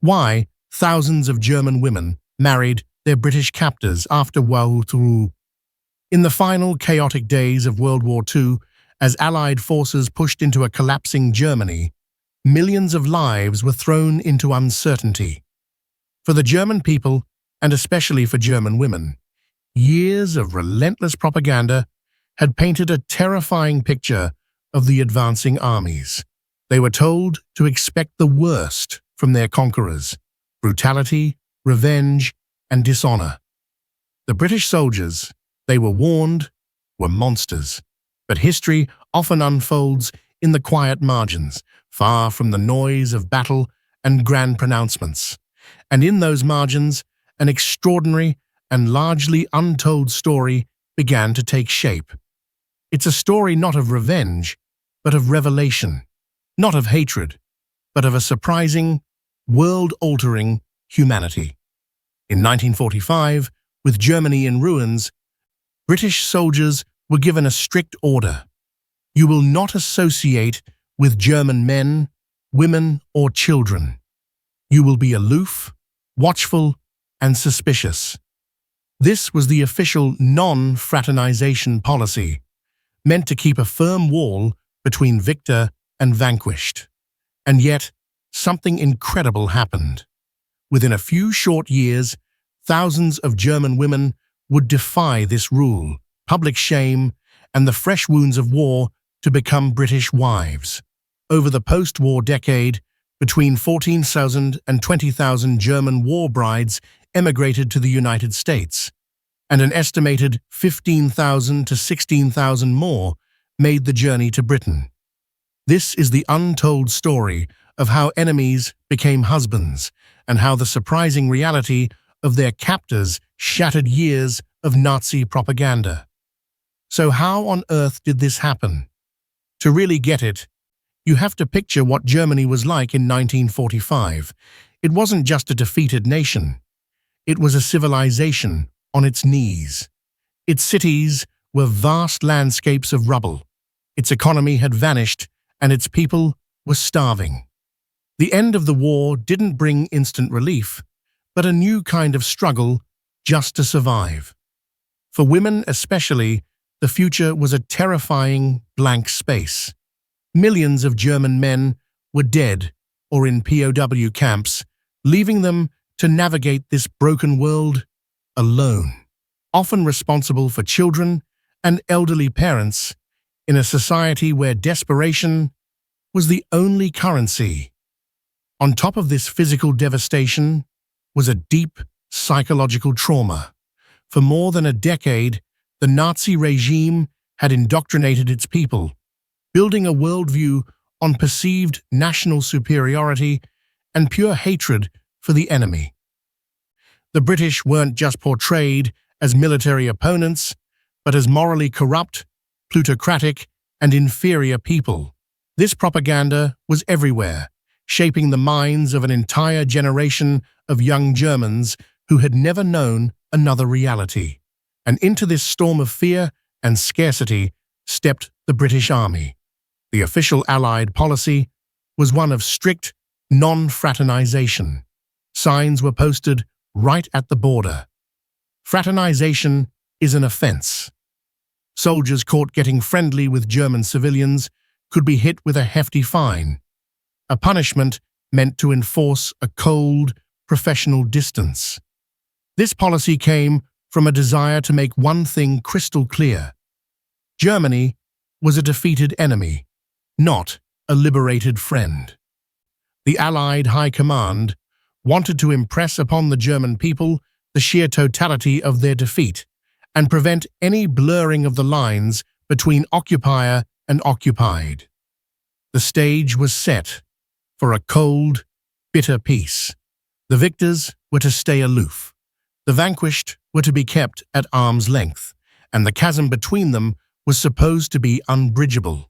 Why thousands of German women married their British captors after World War II. In the final chaotic days of World War II, as Allied forces pushed into a collapsing Germany, millions of lives were thrown into uncertainty. For the German people, and especially for German women, years of relentless propaganda had painted a terrifying picture of the advancing armies. They were told to expect the worst from their conquerors: brutality, revenge, and dishonor. The British soldiers, they were warned, were monsters. But history often unfolds in the quiet margins, far from the noise of battle and grand pronouncements. And in those margins, an extraordinary and largely untold story began to take shape. It's a story not of revenge, but of revelation, not of hatred, but of a surprising, world-altering humanity. In 1945, with Germany in ruins, British soldiers were given a strict order. You will not associate with German men, women, or children. You will be aloof, watchful, and suspicious. This was the official non-fraternization policy, meant to keep a firm wall between victor and vanquished. And yet, something incredible happened. Within a few short years, thousands of German women would defy this rule, public shame, and the fresh wounds of war to become British wives. Over the post-war decade, between 14,000 and 20,000 German war brides emigrated to the United States, and an estimated 15,000 to 16,000 more made the journey to Britain. This is the untold story of how enemies became husbands, and how the surprising reality of their captors shattered years of Nazi propaganda. So how on earth did this happen? To really get it, you have to picture what Germany was like in 1945. It wasn't just a defeated nation. It was a civilization on its knees. Its cities were vast landscapes of rubble. Its economy had vanished, and its people were starving. The end of the war didn't bring instant relief, but a new kind of struggle just to survive. For women especially, the future was a terrifying blank space. Millions of German men were dead or in POW camps, leaving them to navigate this broken world alone, often responsible for children and elderly parents in a society where desperation was the only currency. On top of this physical devastation was a deep psychological trauma. For more than a decade, the Nazi regime had indoctrinated its people, building a worldview on perceived national superiority and pure hatred for the enemy. The British weren't just portrayed as military opponents, but as morally corrupt, plutocratic, and inferior people. This propaganda was everywhere, shaping the minds of an entire generation of young Germans who had never known another reality. And into this storm of fear and scarcity stepped the British Army. The official Allied policy was one of strict non-fraternization. Signs were posted right at the border. Fraternization is an offense. Soldiers caught getting friendly with German civilians could be hit with a hefty fine, a punishment meant to enforce a cold, professional distance. This policy came from a desire to make one thing crystal clear: Germany was a defeated enemy, not a liberated friend. The Allied High Command wanted to impress upon the German people the sheer totality of their defeat and prevent any blurring of the lines between occupier and occupied. The stage was set for a cold, bitter peace. The victors were to stay aloof. The vanquished were to be kept at arm's length, and the chasm between them was supposed to be unbridgeable.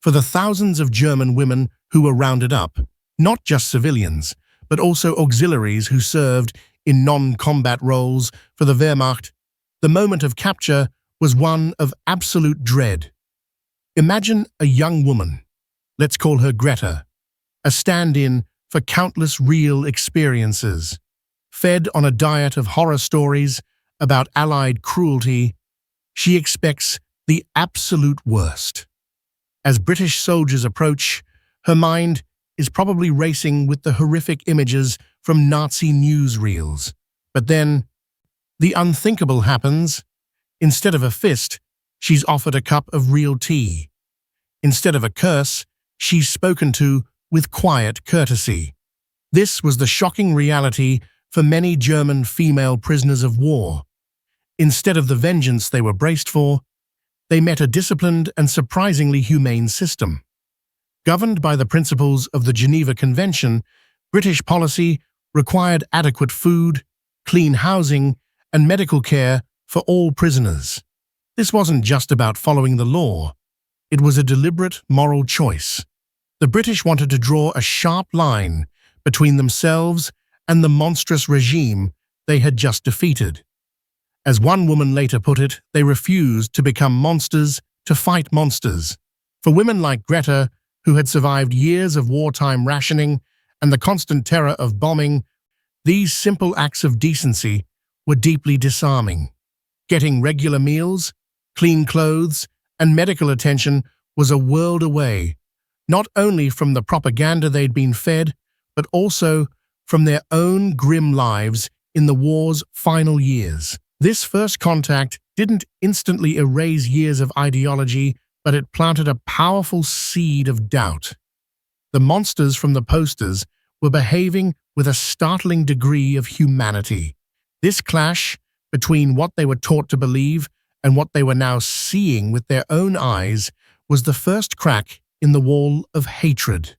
For the thousands of German women who were rounded up, not just civilians, but also auxiliaries who served in non-combat roles for the Wehrmacht, the moment of capture was one of absolute dread. Imagine a young woman, let's call her Greta, a stand-in for countless real experiences. Fed on a diet of horror stories about Allied cruelty, she expects the absolute worst. As British soldiers approach, her mind is probably racing with the horrific images from Nazi newsreels. But then, the unthinkable happens. Instead of a fist, she's offered a cup of real tea. Instead of a curse, she's spoken to with quiet courtesy. This was the shocking reality for many German female prisoners of war. Instead of the vengeance they were braced for, they met a disciplined and surprisingly humane system. Governed by the principles of the Geneva Convention, British policy required adequate food, clean housing, and medical care for all prisoners. This wasn't just about following the law. It was a deliberate moral choice. The British wanted to draw a sharp line between themselves and the monstrous regime they had just defeated. As one woman later put it, they refused to become monsters to fight monsters. For women like Greta, who had survived years of wartime rationing and the constant terror of bombing, these simple acts of decency were deeply disarming. Getting regular meals, clean clothes, and medical attention was a world away, not only from the propaganda they'd been fed, but also from their own grim lives in the war's final years. This first contact didn't instantly erase years of ideology, but it planted a powerful seed of doubt. The monsters from the posters were behaving with a startling degree of humanity. This clash between what they were taught to believe and what they were now seeing with their own eyes was the first crack in the wall of hatred.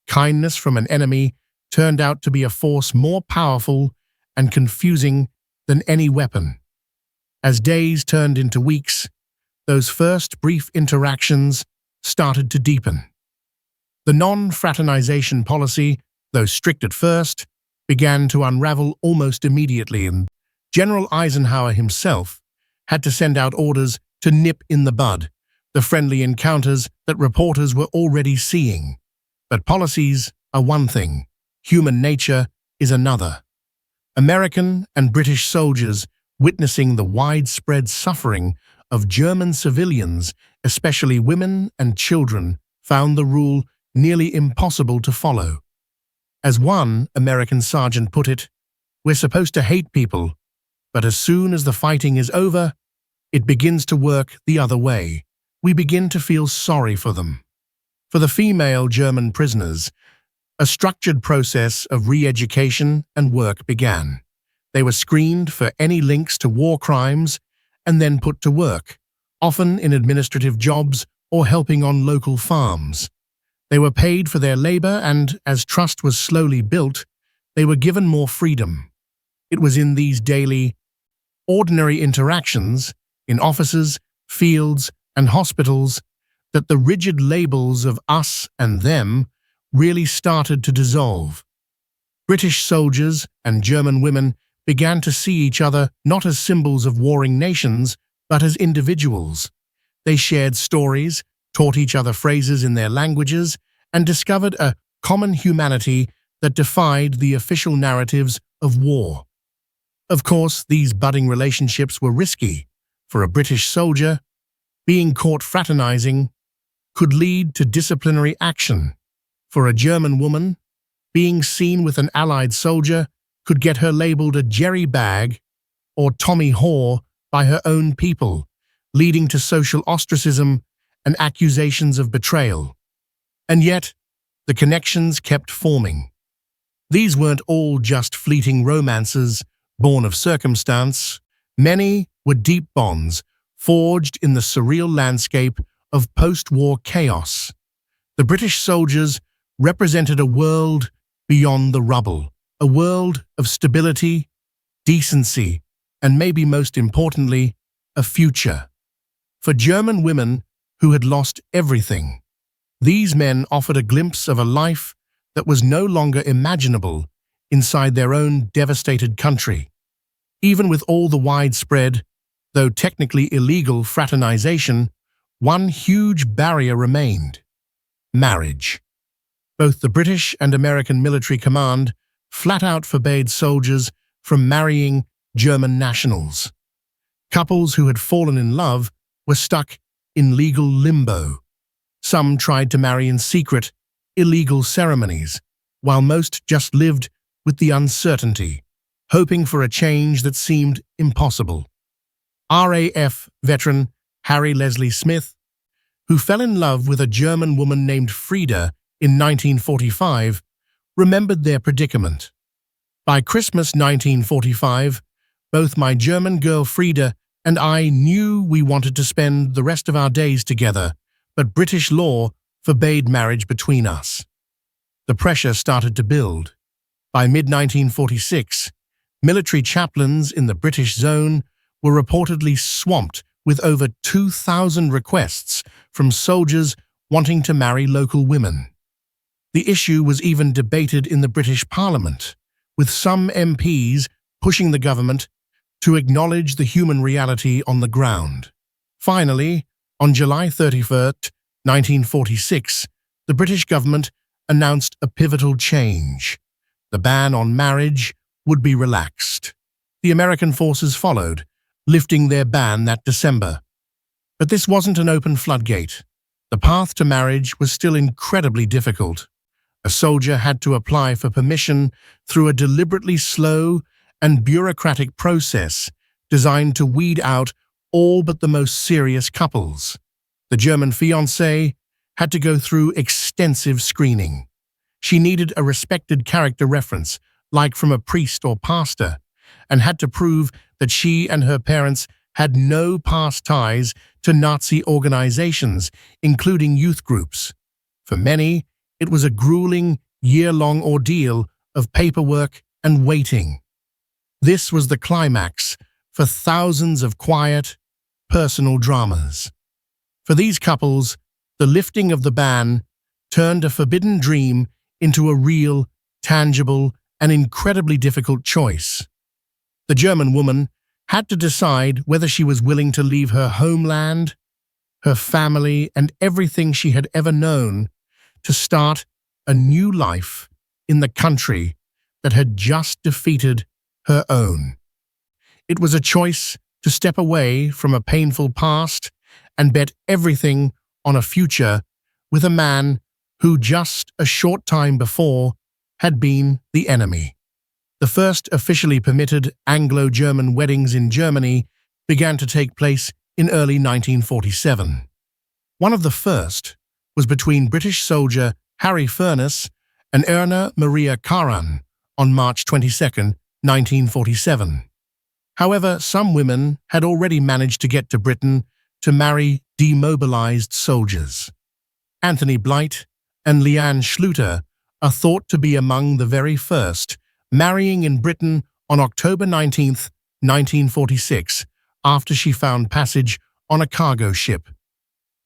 Kindness from an enemy turned out to be a force more powerful and confusing than any weapon. As days turned into weeks, those first brief interactions started to deepen. The non-fraternization policy, though strict at first, began to unravel almost immediately, and General Eisenhower himself had to send out orders to nip in the bud the friendly encounters that reporters were already seeing. But policies are one thing, human nature is another. American and British soldiers witnessing the widespread suffering of German civilians, especially women and children, found the rule nearly impossible to follow. As one American sergeant put it, "We're supposed to hate people, but as soon as the fighting is over, it begins to work the other way. We begin to feel sorry for them." For the female German prisoners, a structured process of re-education and work began. They were screened for any links to war crimes and then put to work, often in administrative jobs or helping on local farms. They were paid for their labor, and as trust was slowly built, they were given more freedom. It was in these daily, ordinary interactions, in offices, fields, and hospitals, that the rigid labels of us and them really started to dissolve. British soldiers and German women began to see each other not as symbols of warring nations, but as individuals. They shared stories, taught each other phrases in their languages, and discovered a common humanity that defied the official narratives of war. Of course, these budding relationships were risky. For a British soldier, being caught fraternizing could lead to disciplinary action. For a German woman, being seen with an Allied soldier could get her labeled a Jerry Bag or Tommy Whore by her own people, leading to social ostracism and accusations of betrayal. And yet, the connections kept forming. These weren't all just fleeting romances born of circumstance. Many were deep bonds forged in the surreal landscape of post-war chaos. The British soldiers represented a world beyond the rubble, a world of stability, decency, and maybe most importantly, a future. For German women who had lost everything, these men offered a glimpse of a life that was no longer imaginable inside their own devastated country. Even with all the widespread, though technically illegal, fraternization, one huge barrier remained: marriage. Both the British and American military command flat out forbade soldiers from marrying German nationals. Couples who had fallen in love were stuck in legal limbo. Some tried to marry in secret, illegal ceremonies, while most just lived with the uncertainty, hoping for a change that seemed impossible. RAF veteran Harry Leslie Smith, who fell in love with a German woman named Frida in 1945, remembered their predicament. By Christmas 1945, both my German girl Frida and I knew we wanted to spend the rest of our days together, but British law forbade marriage between us. The pressure started to build. By mid-1946, military chaplains in the British zone were reportedly swamped with over 2,000 requests from soldiers wanting to marry local women. The issue was even debated in the British Parliament, with some MPs pushing the government to acknowledge the human reality on the ground. Finally, on July 31, 1946, the British government announced a pivotal change. The ban on marriage would be relaxed. The American forces followed, lifting their ban that December. But this wasn't an open floodgate. The path to marriage was still incredibly difficult. A soldier had to apply for permission through a deliberately slow and bureaucratic process designed to weed out all but the most serious couples. The German fiancée had to go through extensive screening. She needed a respected character reference, like from a priest or pastor, and had to prove that she and her parents had no past ties to Nazi organizations, including youth groups. For many, it was a grueling, year-long ordeal of paperwork and waiting. This was the climax for thousands of quiet, personal dramas. For these couples, the lifting of the ban turned a forbidden dream into a real, tangible, and incredibly difficult choice. The German woman had to decide whether she was willing to leave her homeland, her family, and everything she had ever known to start a new life in the country that had just defeated her own. It was a choice to step away from a painful past and bet everything on a future with a man who just a short time before had been the enemy. The first officially permitted Anglo-German weddings in Germany began to take place in early 1947. One of the first was between British soldier Harry Furness and Erna Maria Karan on March 22, 1947. However, some women had already managed to get to Britain to marry demobilized soldiers. Anthony Blight and Leanne Schluter are thought to be among the very first, marrying in Britain on October 19, 1946, after she found passage on a cargo ship.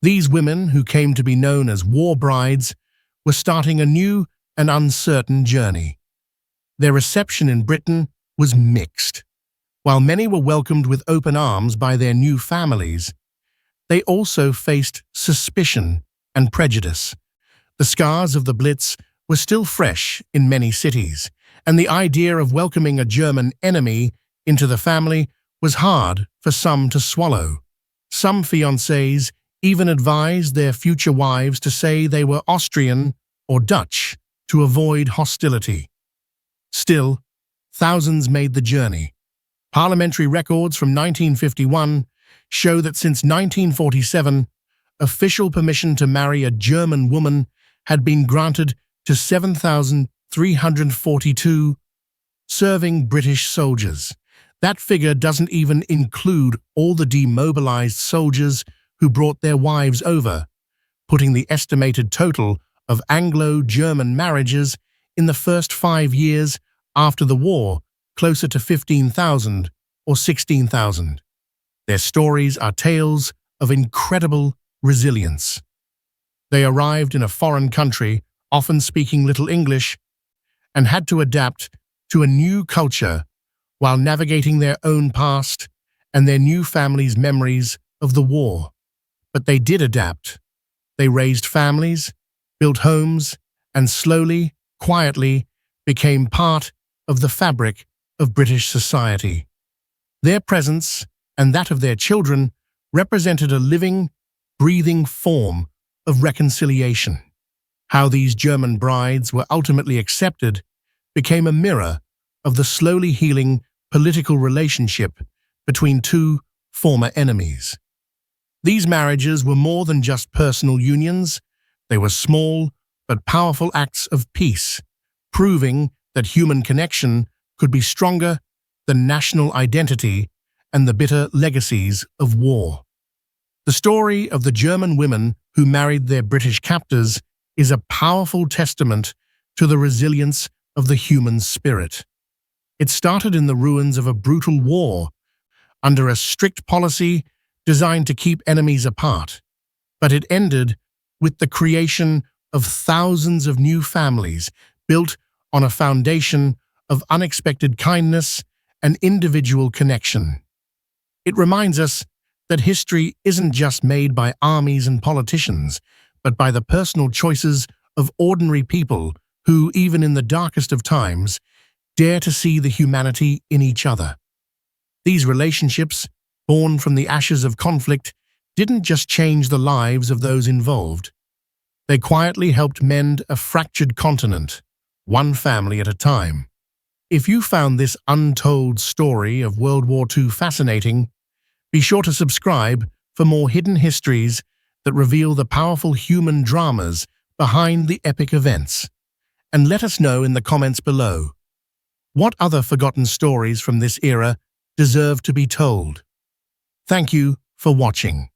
These women, who came to be known as war brides, were starting a new and uncertain journey. Their reception in Britain was mixed. While many were welcomed with open arms by their new families, they also faced suspicion and prejudice. The scars of the Blitz were still fresh in many cities, and the idea of welcoming a German enemy into the family was hard for some to swallow. Some fiancés even advised their future wives to say they were Austrian or Dutch to avoid hostility. Still, thousands made the journey. Parliamentary records from 1951 show that since 1947, official permission to marry a German woman had been granted to 7,342 serving British soldiers. That figure doesn't even include all the demobilized soldiers who brought their wives over, putting the estimated total of Anglo-German marriages in the first 5 years after the war closer to 15,000 or 16,000. Their stories are tales of incredible resilience. They arrived in a foreign country, often speaking little English, and had to adapt to a new culture while navigating their own past and their new family's memories of the war. But they did adapt. They raised families, built homes, and slowly, quietly, became part of the fabric of British society. Their presence, and that of their children, represented a living, breathing form of reconciliation. How these German brides were ultimately accepted became a mirror of the slowly healing political relationship between two former enemies. These marriages were more than just personal unions, they were small but powerful acts of peace, proving that human connection could be stronger than national identity and the bitter legacies of war. The story of the German women who married their British captors is a powerful testament to the resilience of the human spirit. It started in the ruins of a brutal war, under a strict policy designed to keep enemies apart, but it ended with the creation of thousands of new families built on a foundation of unexpected kindness and individual connection. It reminds us that history isn't just made by armies and politicians, but by the personal choices of ordinary people who, even in the darkest of times, dare to see the humanity in each other. These relationships, born from the ashes of conflict, didn't just change the lives of those involved. They quietly helped mend a fractured continent, one family at a time. If you found this untold story of World War II fascinating, be sure to subscribe for more hidden histories that reveal the powerful human dramas behind the epic events. And let us know in the comments below, what other forgotten stories from this era deserve to be told? Thank you for watching.